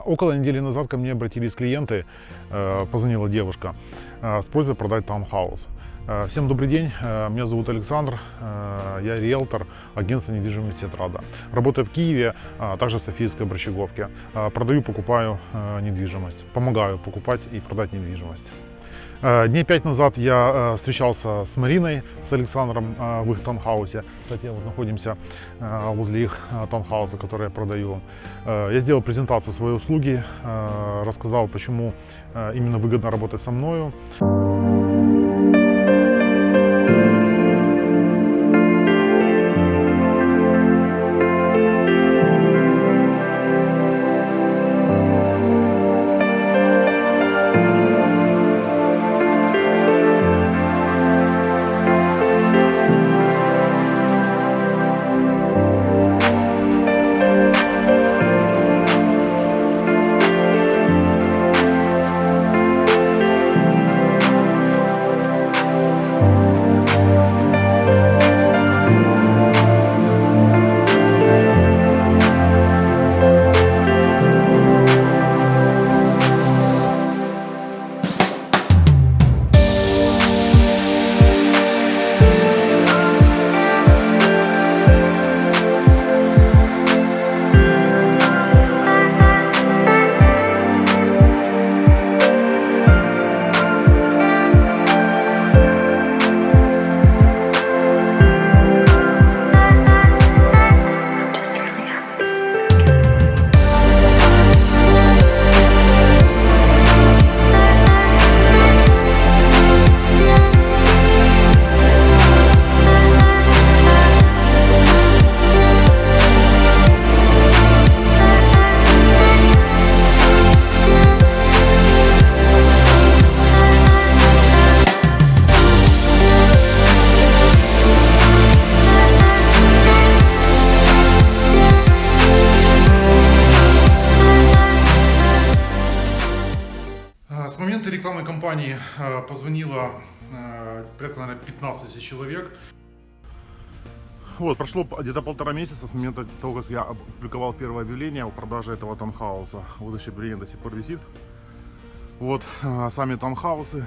Около недели назад ко мне обратились клиенты, позвонила девушка с просьбой продать таунхаус. Всем добрый день, меня зовут Александр, я риэлтор агентства недвижимости «Этрада». Работаю в Киеве, также в Софийской Борщеговке. Продаю, покупаю недвижимость, помогаю покупать и продать недвижимость. Дней 5 назад я встречался с Мариной, с Александром в их таунхаусе. Кстати, вот находимся возле их таунхауса, который я продаю. Я сделал презентацию своей услуги, рассказал, почему именно выгодно работать со мною. С момента рекламной кампании позвонило порядка, наверное, 15 человек. Вот, прошло где-то 1,5 месяца с момента того, как я опубликовал первое объявление о продаже этого таунхауса. Вот еще объявление до сих пор висит. Вот сами таунхаусы.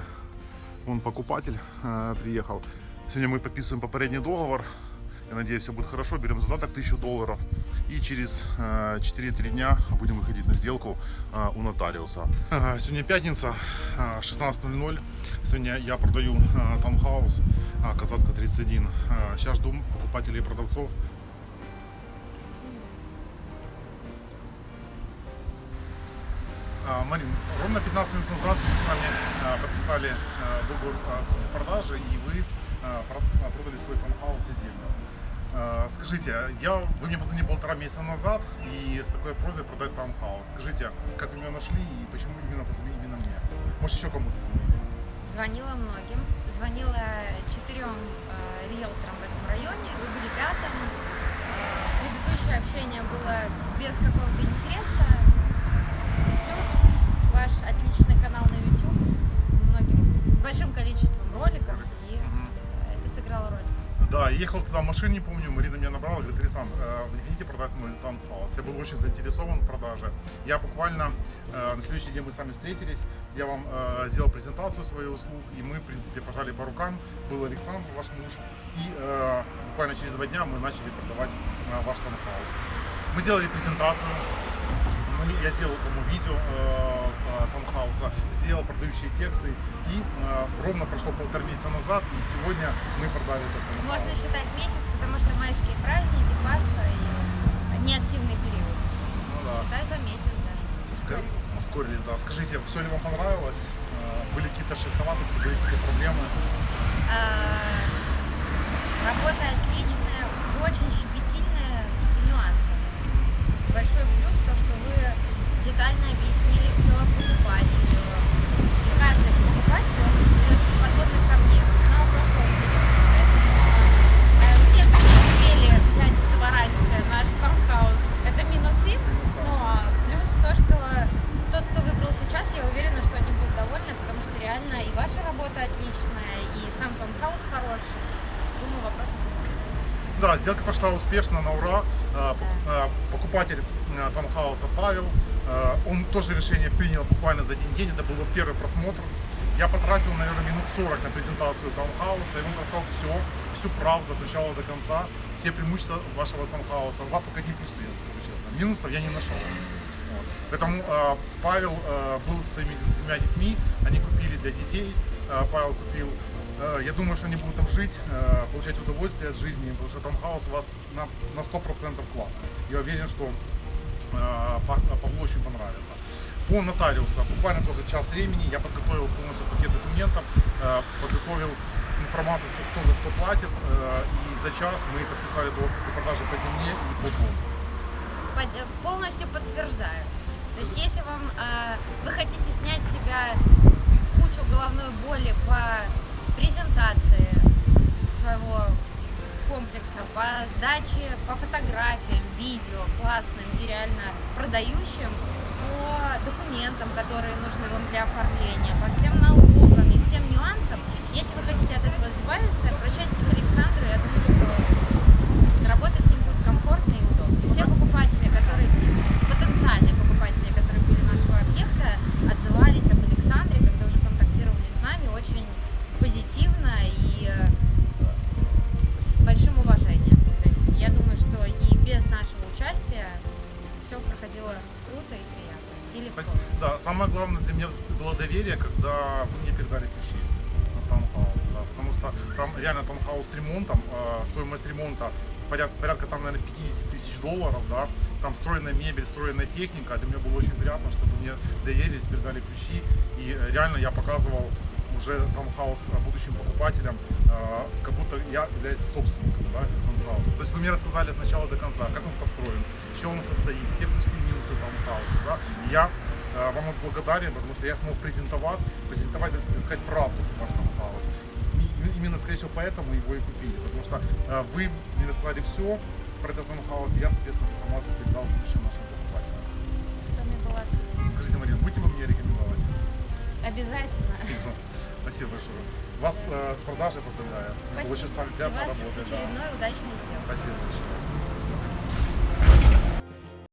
Вон покупатель приехал. Сегодня мы подписываем попередний договор. Я надеюсь, все будет хорошо. Берем задаток $1000. И через 4-3 дня будем выходить на сделку у нотариуса. Сегодня пятница, 16:00. Сегодня я продаю таунхаус Казацка 31. Сейчас жду покупателей и продавцов. Марин, ровно 15 минут назад мы с вами подписали договор продажи, и вы продали свой таунхаус и землю. Скажите, вы мне позвонили 1,5 месяца назад и с такой просьбой продать таунхаус. Скажите, как вы меня нашли и почему именно позвонили именно мне? Может, еще кому-то звонили? Звонила многим. Звонила 4 риэлторам в этом районе. Вы были 5-м. Предыдущее общение было без какого-то интереса. Плюс ваш отличный канал на YouTube с большим количеством роликов. И это сыграло роль. Да, я ехал туда в машине, помню, Марина меня набрала, говорит: Александр, вы не хотите продать мой таунхаус? Я был очень заинтересован в продаже. Я буквально на следующий день мы с вами встретились, я вам сделал презентацию своих услуг, и мы, в принципе, пожали по рукам. Был Александр, ваш муж, и буквально через 2 дня мы начали продавать ваш таунхаус. Мы сделали презентацию, я сделал, по-моему, видео таунхауса, сделал продающие тексты, и ровно прошло 1,5 месяца назад, и сегодня мы продали этот таунхаус. Можно считать месяц, потому что майские праздники, Пасха и неактивный период. Ну, да. Считай за месяц, да. Ускорились, да. Скажите, все ли вам понравилось? Были какие-то шероховатости, были какие-то проблемы? Работа отличная, очень щепетильная, нюансы. Большой плюс то, что вы детально объяснили все покупателю. И каждый покупатель, он без подводных камней, он знал то, что он хотел. Поэтому те, кто не успели взять этого раньше, наш таунхаус, это минусы. Но плюс то, что тот, кто выбрал сейчас, я уверена, что они будут довольны, потому что реально и ваша работа отличная, и сам таунхаус хороший. Думаю, вопросов нет. Да, сделка прошла успешно, на ура. Покупатель таунхауса Павел Он тоже решение принял буквально за один день, это был первый просмотр. Я потратил, наверное, минут 40 на презентацию таунхауса, и он рассказал всю правду от начала до конца, все преимущества вашего таунхауса. У вас только одни плюсы, я вам скажу честно. Минусов я не нашел. Вот. Поэтому Павел был с своими двумя детьми, они купили для детей, Павел купил. Я думаю, что они будут там жить, получать удовольствие от жизни, потому что таунхаус у вас на 100% классный. Я уверен, что Павлу очень понравится. По нотариуса буквально тоже час времени. Я подготовил полностью пакет документов, подготовил информацию, кто за что платит, и за час мы подписали договор продажи по земле и по дому. Полностью подтверждаю. То есть если вы хотите снять с себя кучу головной боли по презентации своего комплекса, по сдаче, по фотографиям, видео классным и реально продающим, по документам, которые нужны вам для оформления, по всем налогам и всем нюансам. Если вы хотите от этого избавиться, обращайтесь к Александру. Я думаю, что работа с ним будет комфортной и удобной. Все покупатели, потенциальные покупатели, которые были нашего объекта, отзывались об Александре, когда уже контактировали с нами, очень позитивно и с большим уважением. То есть я думаю, что и без нашего участия все проходило круто и приятно. Или да, самое главное для меня было доверие, когда вы мне передали ключи на таунхаус, да, потому что там реально таунхаус с ремонтом, стоимость ремонта порядка там, наверное, 50 тысяч долларов, да, там встроенная мебель, встроенная техника. Для меня было очень приятно, что вы мне доверились, передали ключи, и реально я показывал уже таунхаус будущим покупателям, как будто я являюсь собственником, да, этого таунхауса. То есть вы мне рассказали от начала до конца, как он построен, из чего он состоит, все плюсы и минусы таунхауса, да. И я вам благодарен, потому что я смог презентовать, так сказать, правду ваш таунхаус. Именно, скорее всего, поэтому его и купили, потому что вы мне рассказали все про этот таунхаус, и я, соответственно, информацию передал будущим нашим покупателям. это мне была суть. Скажите, Марина, будете вы мне рекомендовать? Обязательно. Спасибо большое. Вас с продажей поздравляю. Спасибо. Очень с вами И приятно вас работать. с очередной удачной сделкой. Спасибо большое.